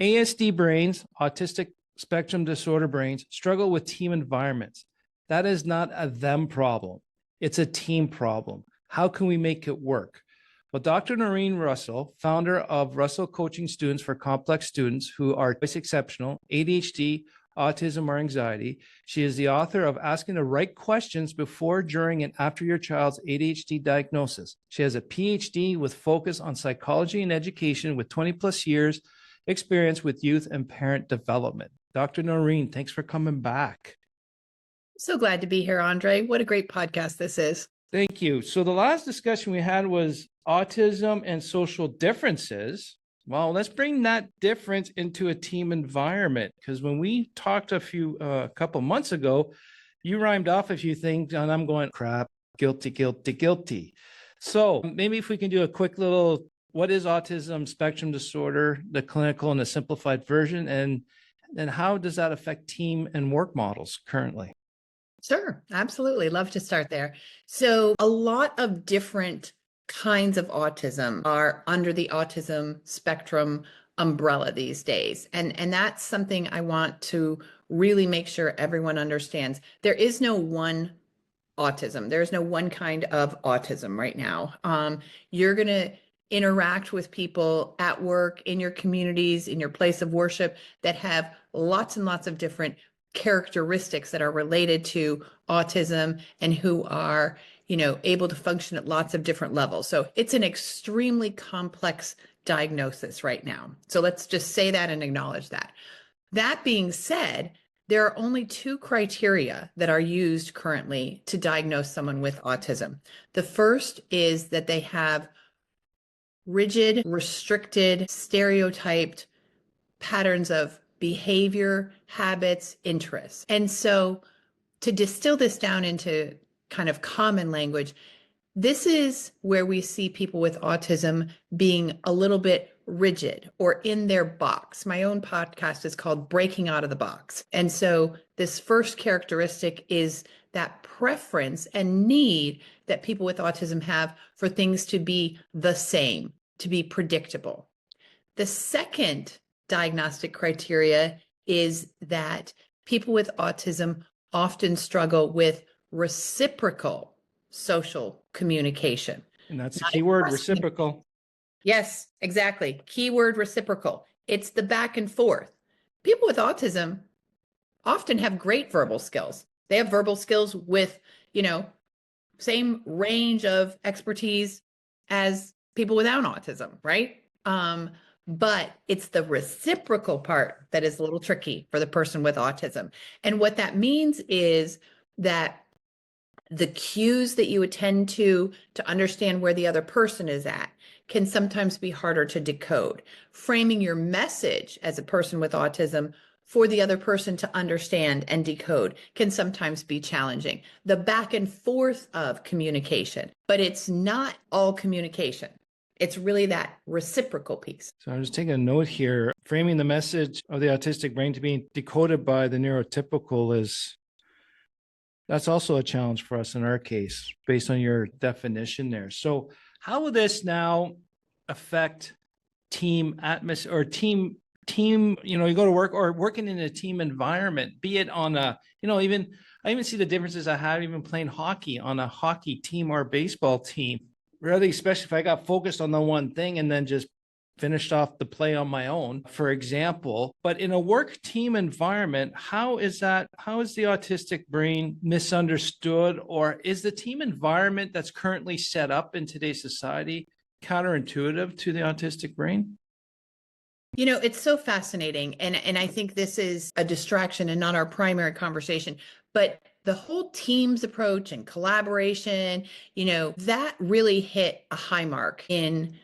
ASD brains, autistic spectrum disorder brains, struggle with team environments. That is not a them problem. It's a team problem. How can we make it work? Well, Dr. Norrine Russell, founder of Russell Coaching Students for Complex Students who are twice exceptional, ADHD, autism, or anxiety. She is the author of Asking the Right Questions Before, During, and After Your Child's ADHD Diagnosis. She has a PhD with focus on psychology and education with 20 plus years experience with youth and parent development. Dr. Norrine, thanks for coming back. So glad to be here, Andre. What a great podcast this is. Thank you. So the last discussion we had was autism and social differences. Well, let's bring that difference into a team environment, because when we talked a couple months ago, you rhymed off a few things and I'm going, crap, guilty, guilty, guilty. So maybe if we can do a quick little, what is autism spectrum disorder, the clinical and the simplified version, and how does that affect team and work models currently? Sure, absolutely. Love to start there. So a lot of different kinds of autism are under the autism spectrum umbrella these days. And that's something I want to really make sure everyone understands. There is no one autism. There's no one kind of autism right now. You're going to interact with people at work, in your communities, in your place of worship that have lots and lots of different characteristics that are related to autism and who are, able to function at lots of different levels. So it's an extremely complex diagnosis right now. So let's just say that and acknowledge that. That being said, there are only two criteria that are used currently to diagnose someone with autism. The first is that they have rigid, restricted, stereotyped patterns of behavior, habits, interests. And so to distill this down into kind of common language, this is where we see people with autism being a little bit rigid or in their box. My own podcast is called Breaking Out of the Box. And so this first characteristic is that preference and need that people with autism have for things to be the same, to be predictable. The second diagnostic criteria is that people with autism often struggle with reciprocal social communication. And that's the key word, reciprocal. Yes, exactly. Keyword reciprocal. It's the back and forth. People with autism often have great verbal skills. They have verbal skills with, same range of expertise as people without autism, right? But it's the reciprocal part that is a little tricky for the person with autism. And what that means is that the cues that you attend to understand where the other person is at can sometimes be harder to decode. Framing your message as a person with autism for the other person to understand and decode can sometimes be challenging. The back and forth of communication, but it's not all communication. It's really that reciprocal piece. So I'm just taking a note here. Framing the message of the autistic brain to be decoded by the neurotypical that's also a challenge for us in our case, based on your definition there. So how will this now affect team atmosphere or team, you go to work or working in a team environment, be it on I even see the differences I have even playing hockey on a hockey team or baseball team. Really, especially if I got focused on the one thing and then just finished off the play on my own, for example. But in a work team environment, how is the autistic brain misunderstood, or is the team environment that's currently set up in today's society counterintuitive to the autistic brain? It's so fascinating. And I think this is a distraction and not our primary conversation, but the whole teams approach and collaboration, that really hit a high mark in,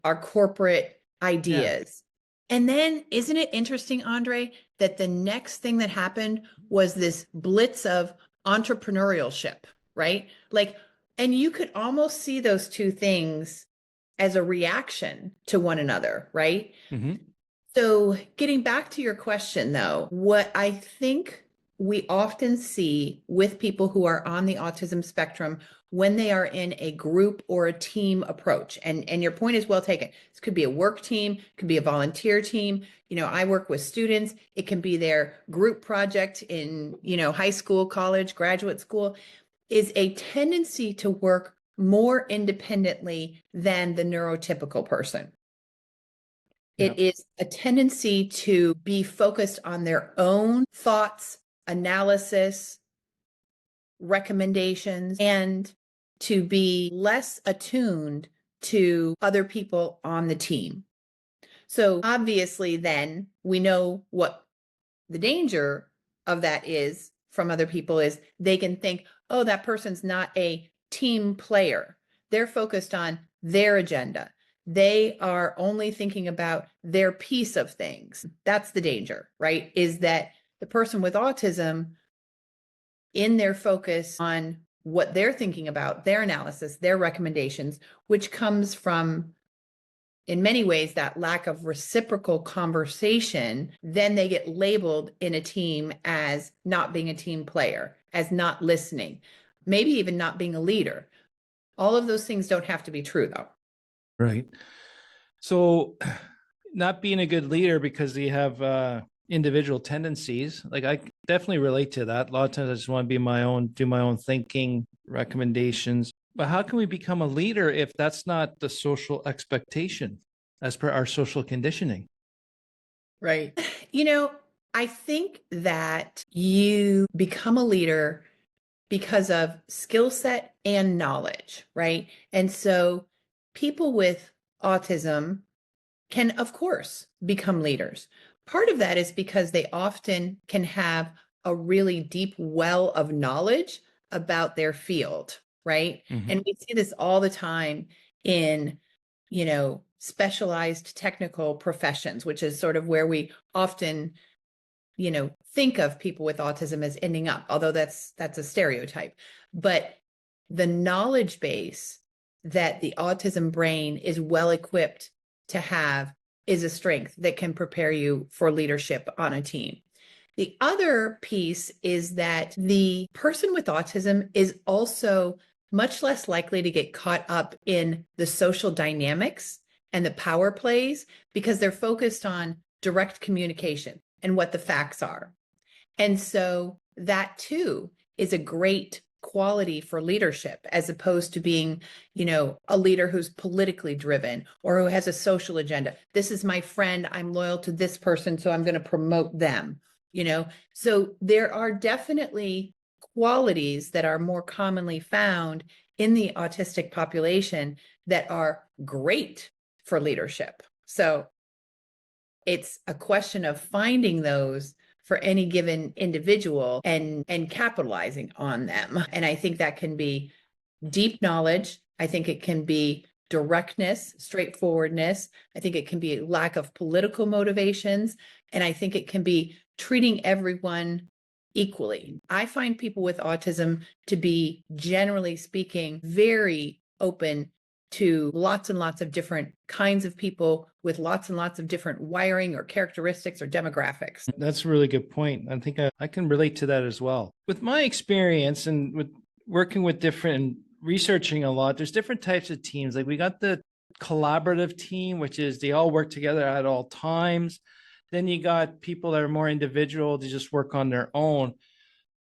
our corporate ideas. Yeah. And then isn't it interesting, Andre, that the next thing that happened was this blitz of entrepreneurship, right? And you could almost see those two things as a reaction to one another, right? Mm-hmm. So getting back to your question though, what I think we often see with people who are on the autism spectrum when they are in a group or a team approach, and your point is well taken. It's It could be a work team, it could be a volunteer team. I work with students. It can be their group project in, high school, college, graduate school, is a tendency to work more independently than the neurotypical person. It is a tendency to be focused on their own thoughts, analysis, recommendations, and to be less attuned to other people on the team. So obviously, then we know what the danger of that is from other people is they can think, oh, that person's not a team player. They're focused on their agenda. They are only thinking about their piece of things. That's the danger, right? Is that the person with autism, in their focus on what they're thinking about, their analysis, their recommendations, which comes from, in many ways, that lack of reciprocal conversation, then they get labeled in a team as not being a team player, as not listening, maybe even not being a leader. All of those things don't have to be true, though. Right. So not being a good leader because you have individual tendencies, like I definitely relate to that. A lot of times I just want to be my own, do my own thinking, recommendations. But how can we become a leader if that's not the social expectation as per our social conditioning? Right. I think that you become a leader because of skill set and knowledge, right? And so people with autism can, of course, become leaders. Part of that is because they often can have a really deep well of knowledge about their field, right? And we see this all the time in, specialized technical professions, which is sort of where we often, think of people with autism as ending up, although that's a stereotype. But the knowledge base that the autism brain is well equipped to have is a strength that can prepare you for leadership on a team. The other piece is that the person with autism is also much less likely to get caught up in the social dynamics and the power plays because they're focused on direct communication and what the facts are. And so that too is a great quality for leadership, as opposed to being, a leader who's politically driven or who has a social agenda. This is my friend. I'm loyal to this person, so I'm going to promote them, So there are definitely qualities that are more commonly found in the autistic population that are great for leadership. So it's a question of finding those for any given individual and capitalizing on them. And I think that can be deep knowledge. I think it can be directness, straightforwardness. I think it can be a lack of political motivations. And I think it can be treating everyone equally. I find people with autism to be, generally speaking, very open to lots and lots of different kinds of people with lots and lots of different wiring or characteristics or demographics. That's a really good point. I think I can relate to that as well. With my experience and with working with different, researching a lot, there's different types of teams. Like we got the collaborative team, which is they all work together at all times. Then you got people that are more individual, they just work on their own.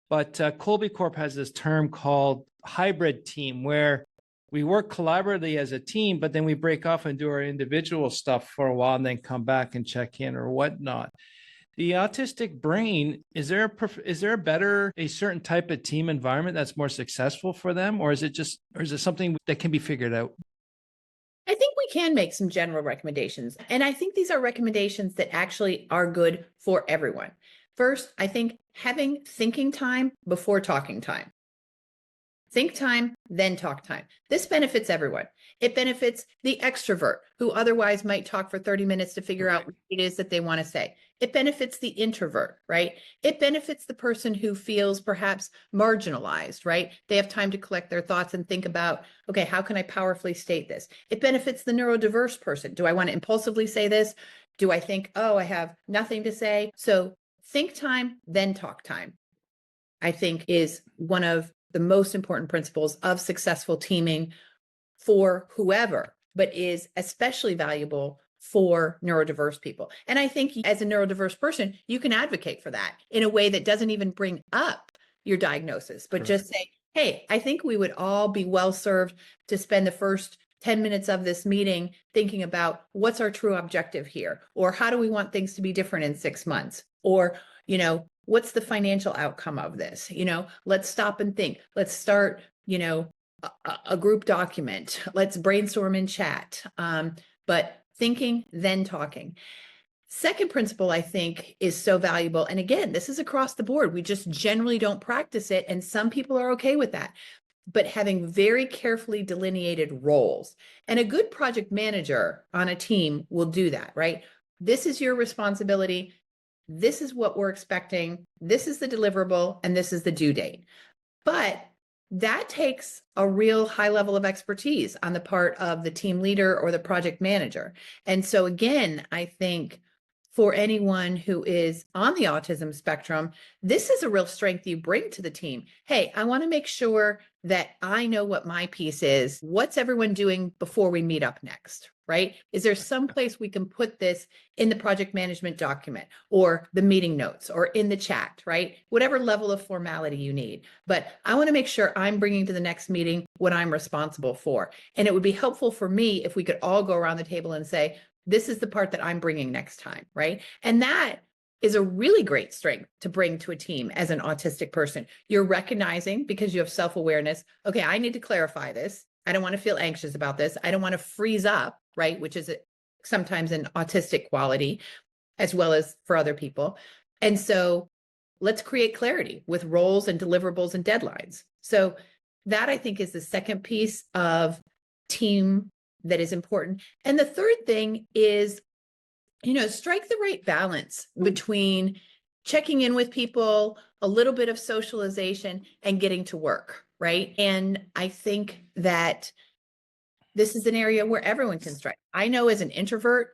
But Colby Corp has this term called hybrid team, where we work collaboratively as a team, but then we break off and do our individual stuff for a while and then come back and check in or whatnot. The autistic brain, is there a certain type of team environment that's more successful for them? Or is it something that can be figured out? I think we can make some general recommendations. And I think these are recommendations that actually are good for everyone. First, I think having thinking time before talking time. Think time, then talk time. This benefits everyone. It benefits the extrovert who otherwise might talk for 30 minutes to figure out what it is that they want to say. It benefits the introvert, right? It benefits the person who feels perhaps marginalized, right? They have time to collect their thoughts and think about, okay, how can I powerfully state this? It benefits the neurodiverse person. Do I want to impulsively say this? Do I think, oh, I have nothing to say? So think time, then talk time, I think is one of the most important principles of successful teaming for whoever. but is especially valuable for neurodiverse people. And I think as a neurodiverse person, you can advocate for that in a way that doesn't even bring up your diagnosis, but just say, hey, I think we would all be well served to spend the first 10 minutes of this meeting thinking about what's our true objective here, or how do we want things to be different in 6 months, or, what's the financial outcome of this? Let's stop and think. Let's start, a group document. Let's brainstorm in chat. But thinking, then talking. Second principle, I think, is so valuable. And again, this is across the board. We just generally don't practice it. And some people are okay with that. But having very carefully delineated roles. And a good project manager on a team will do that, right? This is your responsibility. This is what we're expecting. This is the deliverable, and this is the due date. But that takes a real high level of expertise on the part of the team leader or the project manager. And so again, I think for anyone who is on the autism spectrum, this is a real strength you bring to the team. Hey, I want to make sure that I know what my piece is. What's everyone doing before we meet up next, right? Is there some place we can put this in the project management document or the meeting notes or in the chat, right? Whatever level of formality you need. But I want to make sure I'm bringing to the next meeting what I'm responsible for. And it would be helpful for me if we could all go around the table and say, this is the part that I'm bringing next time, right? And that is a really great strength to bring to a team as an autistic person. You're recognizing, because you have self-awareness, okay, I need to clarify this. I don't want to feel anxious about this. I don't want to freeze up, right? Which is sometimes an autistic quality, as well as for other people. And so let's create clarity with roles and deliverables and deadlines. So that, I think, is the second piece of team that is important. And the third thing is, strike the right balance between checking in with people, a little bit of socialization, and getting to work, right? And I think that this is an area where everyone can strike. I know as an introvert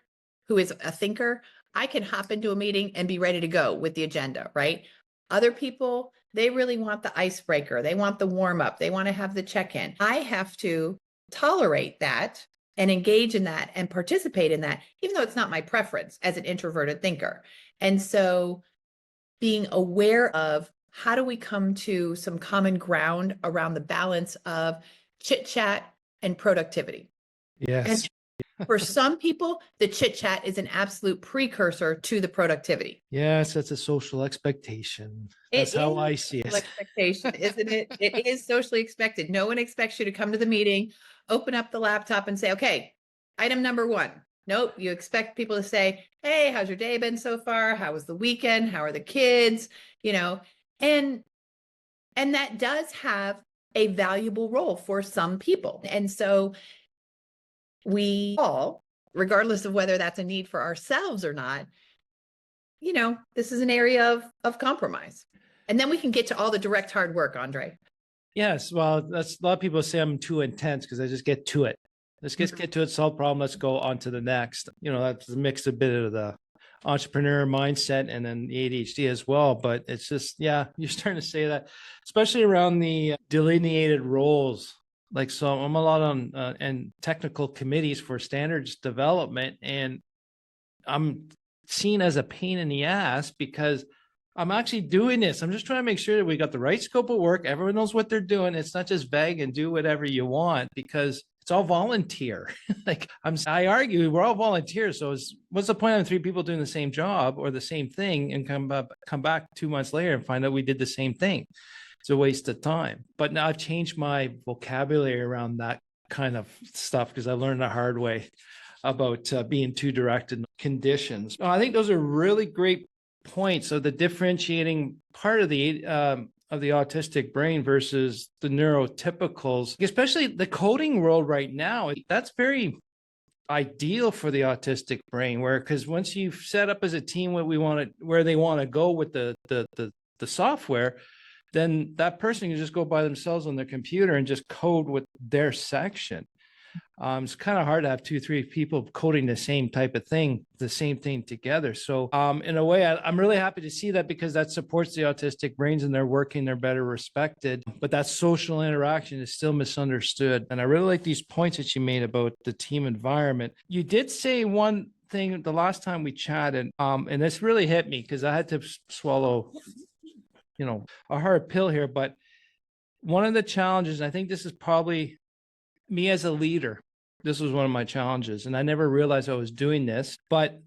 who is a thinker, I can hop into a meeting and be ready to go with the agenda, right? Other people, they really want the icebreaker. They want the warm up. They want to have the check-in. I have to tolerate that and engage in that and participate in that, even though it's not my preference as an introverted thinker. And so being aware of how do we come to some common ground around the balance of chit chat and productivity. Yes. And for some people, the chit chat is an absolute precursor to the productivity. Yes, that's a social expectation. That's how I see it. Expectation, isn't it? It is socially expected. No one expects you to come to the meeting, open up the laptop and say, okay, item number 1. Nope. You expect people to say, hey, how's your day been so far? How was the weekend? How are the kids? And that does have a valuable role for some people. And so we all, regardless of whether that's a need for ourselves or not, this is an area of compromise. And then we can get to all the direct hard work, André. Yes. Well, that's a lot of people say I'm too intense because I just get to it. Let's just get to it, solve problem. Let's go on to the next. That's a mix a bit of the entrepreneur mindset and then the ADHD as well. But it's just, you're starting to say that, especially around the delineated roles. Like, so I'm a lot on and technical committees for standards development, and I'm seen as a pain in the ass because I'm actually doing this. I'm just trying to make sure that we got the right scope of work. Everyone knows what they're doing. It's not just vague and do whatever you want, because it's all volunteer. I argue we're all volunteers. So what's the point of 3 people doing the same job or the same thing and come back 2 months later and find out we did the same thing? It's a waste of time. But now I've changed my vocabulary around that kind of stuff because I learned the hard way about being too direct in conditions. I think those are really great points. So the differentiating part of the autistic brain versus the neurotypicals, especially the coding world right now, that's very ideal for the autistic brain, because once you've set up as a team where they want to go with the software, then that person can just go by themselves on their computer and just code with their section. It's kind of hard to have 2, 3 people coding the same type of thing, the same thing together. So in a way, I'm really happy to see that, because that supports the autistic brains and they're working, they're better respected. But that social interaction is still misunderstood. And I really like these points that you made about the team environment. You did say one thing the last time we chatted, and this really hit me because I had to swallow, a hard pill here. But one of the challenges, and I think this is probably me as a leader, this was one of my challenges, and I never realized I was doing this, but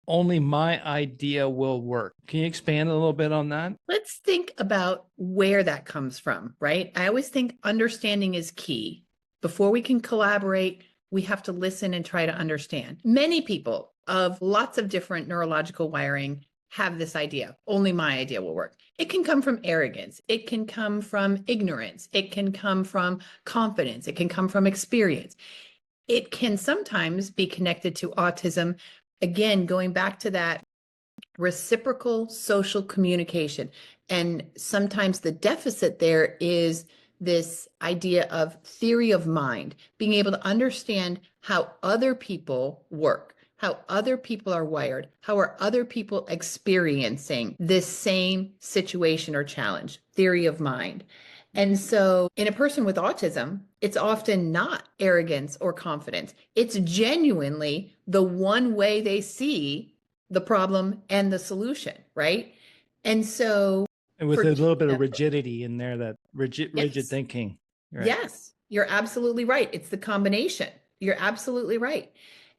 only my idea will work. Can you expand a little bit on that? Let's think about where that comes from, right? I always think understanding is key. Before we can collaborate, we have to listen and try to understand. Many people of lots of different neurological wiring have this idea. Only my idea will work. It can come from arrogance. It can come from ignorance. It can come from confidence. It can come from experience. It can sometimes be connected to autism. Again, going back to that reciprocal social communication. And sometimes the deficit there is this idea of theory of mind, being able to understand how other people work, how other people are wired, how are other people experiencing this same situation or challenge, theory of mind. And so in a person with autism, it's often not arrogance or confidence. It's genuinely the one way they see the problem and the solution, right? And so And with a little bit of rigidity in there, that rigid thinking. Right? Yes, you're absolutely right. It's the combination. You're absolutely right.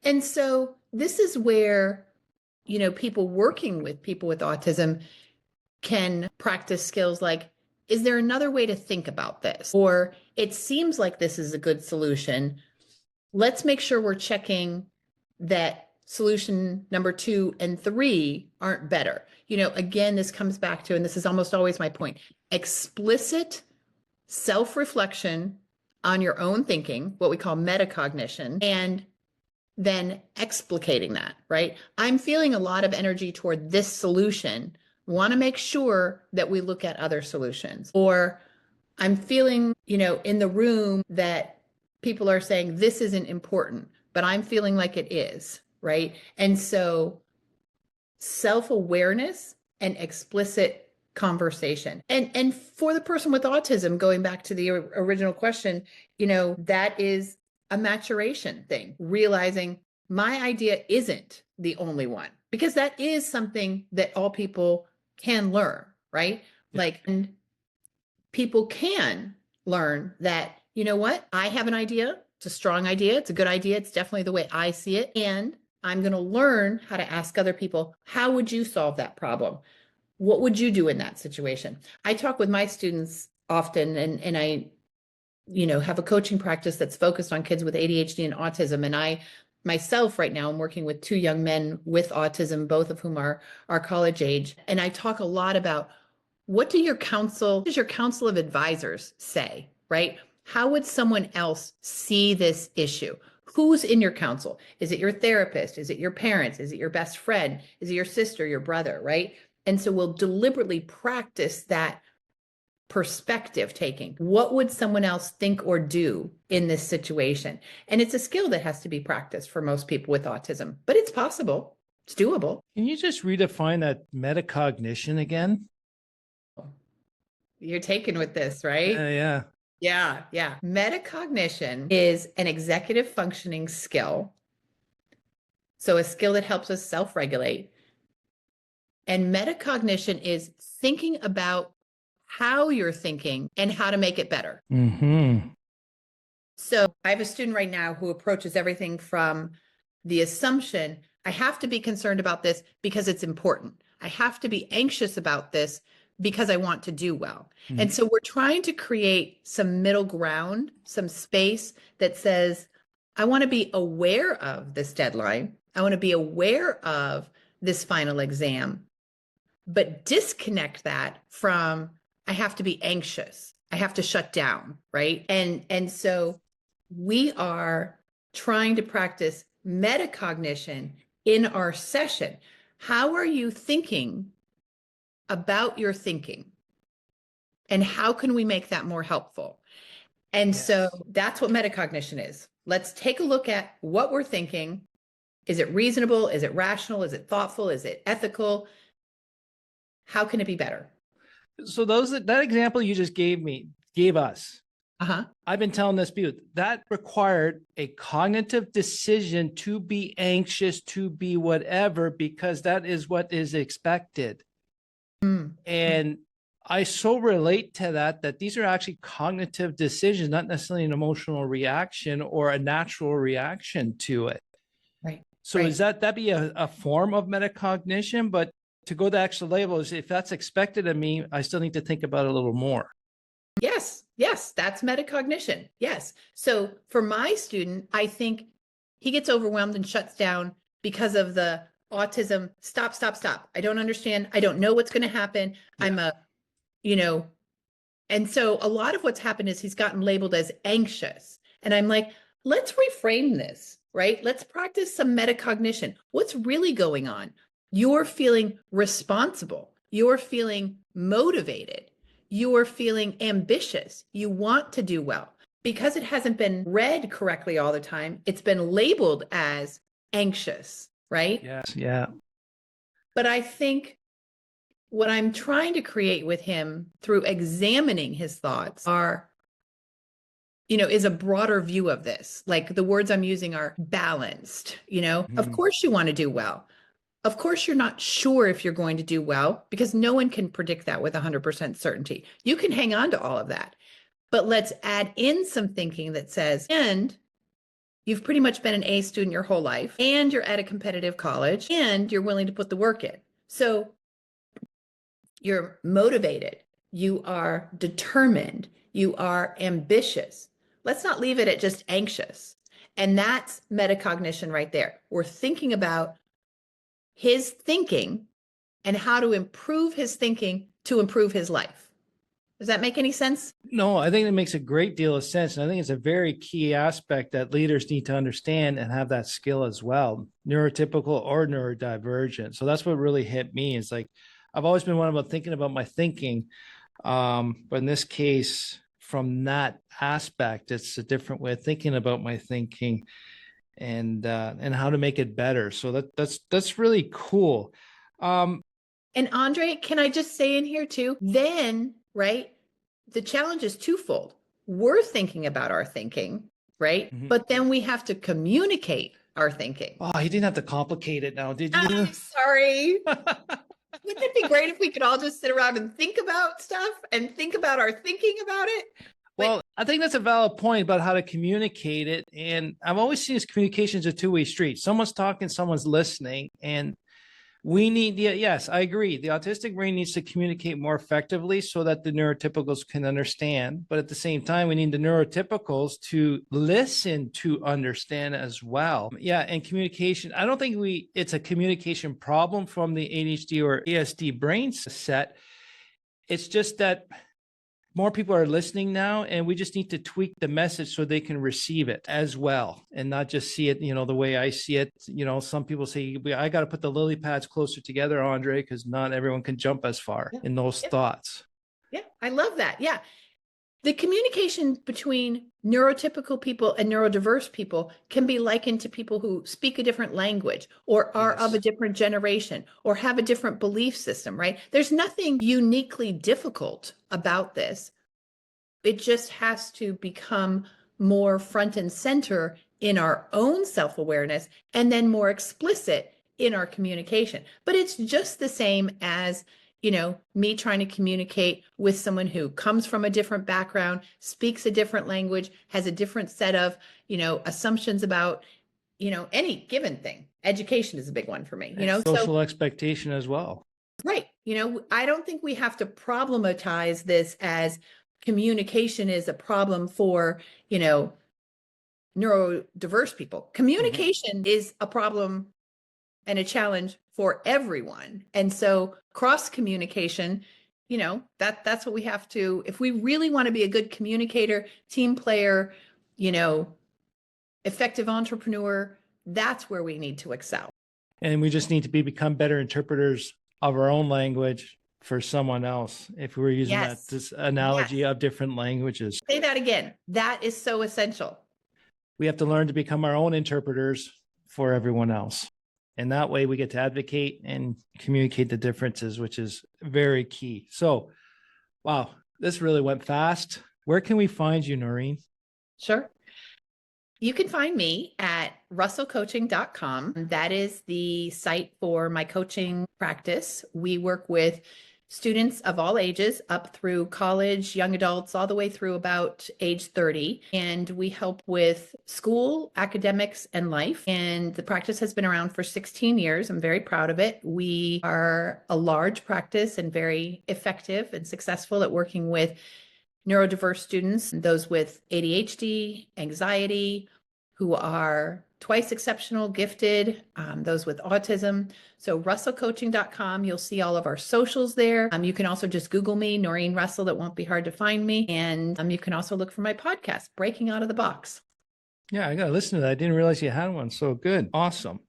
And so this is where, people working with people with autism can practice skills like, is there another way to think about this? Or it seems like this is a good solution. Let's make sure we're checking that solution number 2 and 3 aren't better. Again, this comes back to, and this is almost always my point, explicit self-reflection on your own thinking, what we call metacognition, and then explicating that, right? I'm feeling a lot of energy toward this solution. Want to make sure that we look at other solutions. Or I'm feeling, in the room that people are saying this isn't important, but I'm feeling like it is, right? And so self-awareness and explicit conversation. And for the person with autism, going back to the original question, that is a maturation thing, realizing my idea isn't the only one, because that is something that all people can learn, right? Yeah. And people can learn that, what, I have an idea. It's a strong idea. It's a good idea. It's definitely the way I see it. And I'm going to learn how to ask other people, how would you solve that problem? What would you do in that situation? I talk with my students often, and I, have a coaching practice that's focused on kids with ADHD and autism. And I myself right now, I'm working with 2 young men with autism, both of whom are college age. And I talk a lot about what does your council of advisors say, right? How would someone else see this issue? Who's in your council? Is it your therapist? Is it your parents? Is it your best friend? Is it your sister, your brother, right? And so we'll deliberately practice that perspective taking. What would someone else think or do in this situation? And it's a skill that has to be practiced for most people with autism, but it's possible. It's doable. Can you just redefine that metacognition again? You're taken with this, right? Yeah. Yeah. Metacognition is an executive functioning skill. So a skill that helps us self-regulate. And metacognition is thinking about how you're thinking and how to make it better. Mm-hmm. So I have a student right now who approaches everything from the assumption, I have to be concerned about this because it's important. I have to be anxious about this because I want to do well. Mm-hmm. And so we're trying to create some middle ground, some space that says, I want to be aware of this deadline. I want to be aware of this final exam, but disconnect that from, I have to be anxious. I have to shut down, right? And so we are trying to practice metacognition in our session. How are you thinking about your thinking? And how can we make that more helpful? And yes. So that's what metacognition is. Let's take a look at what we're thinking. Is it reasonable? Is it rational? Is it thoughtful? Is it ethical? How can it be better? So that example you just gave us, Uh-huh. I've been telling this people that required a cognitive decision to be anxious, to be whatever, because that is what is expected. Mm. And I so relate to that these are actually cognitive decisions, not necessarily an emotional reaction or a natural reaction to it. Right. So right. is that be a form of metacognition? But to go the extra level is if that's expected of me, I still need to think about it a little more. Yes, that's metacognition. Yes. So for my student, I think he gets overwhelmed and shuts down because of the autism. Stop. I don't understand. I don't know what's going to happen. Yeah. And so a lot of what's happened is he's gotten labeled as anxious. And I'm like, let's reframe this, right? Let's practice some metacognition. What's really going on? You're feeling responsible. You're feeling motivated. You're feeling ambitious. You want to do well. Because it hasn't been read correctly all the time, it's been labeled as anxious, right? Yes. Yeah. But I think what I'm trying to create with him through examining his thoughts is a broader view of this. Like the words I'm using are balanced, Of course you want to do well. Of course you're not sure if you're going to do well because no one can predict that with 100% certainty. You can hang on to all of that. But let's add in some thinking that says, and you've pretty much been an A student your whole life, and you're at a competitive college, and you're willing to put the work in. So you're motivated, you are determined, you are ambitious. Let's not leave it at just anxious. And that's metacognition right there. We're thinking about his thinking and how to improve his thinking to improve his life. Does that make any sense? No, I think it makes a great deal of sense. And I think it's a very key aspect that leaders need to understand and have that skill as well, neurotypical or neurodivergent. So that's what really hit me. It's like, I've always been one about thinking about my thinking. But in this case, from that aspect, it's a different way of thinking about my thinking and how to make it better. So that's really cool. And André, can I just say in here too, then, right, the challenge is twofold. We're thinking about our thinking, right? Mm-hmm. But then we have to communicate our thinking. Oh, you didn't have to complicate it now, did you? I'm sorry. Wouldn't it be great if we could all just sit around and think about stuff and think about our thinking about it? Well, I think that's a valid point about how to communicate it. And I've always seen this communication is a two-way street. Someone's talking, someone's listening. And we need, yes, I agree. The autistic brain needs to communicate more effectively so that the neurotypicals can understand. But at the same time, we need the neurotypicals to listen to understand as well. Yeah. And communication, I don't think it's a communication problem from the ADHD or ASD brain set. It's just that more people are listening now, and we just need to tweak the message so they can receive it as well and not just see it, the way I see it. Some people say, I got to put the lily pads closer together, André, because not everyone can jump as far in those thoughts. Yeah, I love that. Yeah. The communication between neurotypical people and neurodiverse people can be likened to people who speak a different language or are of a different generation or have a different belief system, right? There's nothing uniquely difficult about this. It just has to become more front and center in our own self-awareness and then more explicit in our communication. But it's just the same as me trying to communicate with someone who comes from a different background, speaks a different language, has a different set of, assumptions about, any given thing. Education is a big one for me, Social expectation as well. Right. I don't think we have to problematize this as communication is a problem for, neurodiverse people. Communication is a problem and a challenge for everyone. And so cross communication, that's what we have to, if we really want to be a good communicator, team player, effective entrepreneur, that's where we need to excel. And we just need to become better interpreters of our own language for someone else. If we were using this analogy of different languages. Say that again. That is so essential. we have to learn to become our own interpreters for everyone else. And that way we get to advocate and communicate the differences, which is very key. So, wow, this really went fast. Where can we find you, Norrine? Sure. You can find me at russellcoaching.com. That is the site for my coaching practice. We work with students of all ages up through college, young adults, all the way through about age 30. And we help with school, academics, and life. And the practice has been around for 16 years. I'm very proud of it. We are a large practice and very effective and successful at working with neurodiverse students, those with ADHD, anxiety, who are twice exceptional, gifted, those with autism. So russellcoaching.com, you'll see all of our socials there. You can also just Google me, Norrine Russell. That won't be hard to find me. And you can also look for my podcast, Breaking Out of the Box. Yeah, I got to listen to that. I didn't realize you had one. So good. Awesome.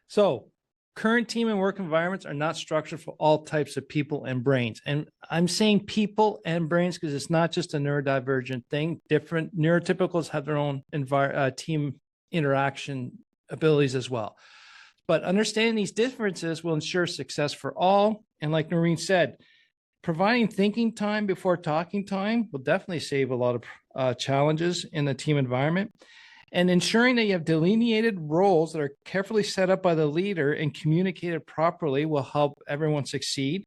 So current team and work environments are not structured for all types of people and brains. And I'm saying people and brains because it's not just a neurodivergent thing. Different neurotypicals have their own team interaction abilities as well. But understanding these differences will ensure success for all. And like Norrine said, providing thinking time before talking time will definitely save a lot of challenges in the team environment. And ensuring that you have delineated roles that are carefully set up by the leader and communicated properly will help everyone succeed.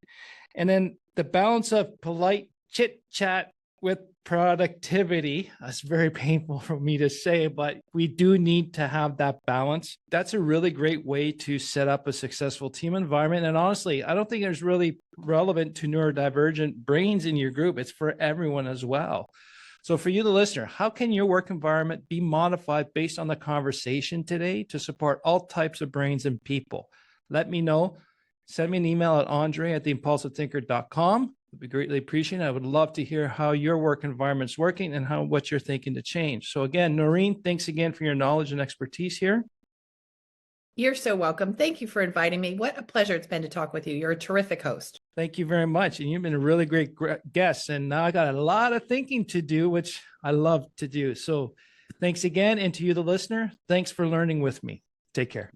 And then the balance of polite chit chat with productivity, that's very painful for me to say, but we do need to have that balance. That's a really great way to set up a successful team environment. And honestly, I don't think it's really relevant to neurodivergent brains in your group. It's for everyone as well. So for you, the listener, how can your work environment be modified based on the conversation today to support all types of brains and people? Let me know. Send me an email at André at theimpulsivethinker.com. It would be greatly appreciated. I would love to hear how your work environment's working and what you're thinking to change. So again, Norrine, thanks again for your knowledge and expertise here. You're so welcome. Thank you for inviting me. What a pleasure it's been to talk with you. You're a terrific host. Thank you very much. And you've been a really great guest. And now I got a lot of thinking to do, which I love to do. So thanks again. And to you, the listener, thanks for learning with me. Take care.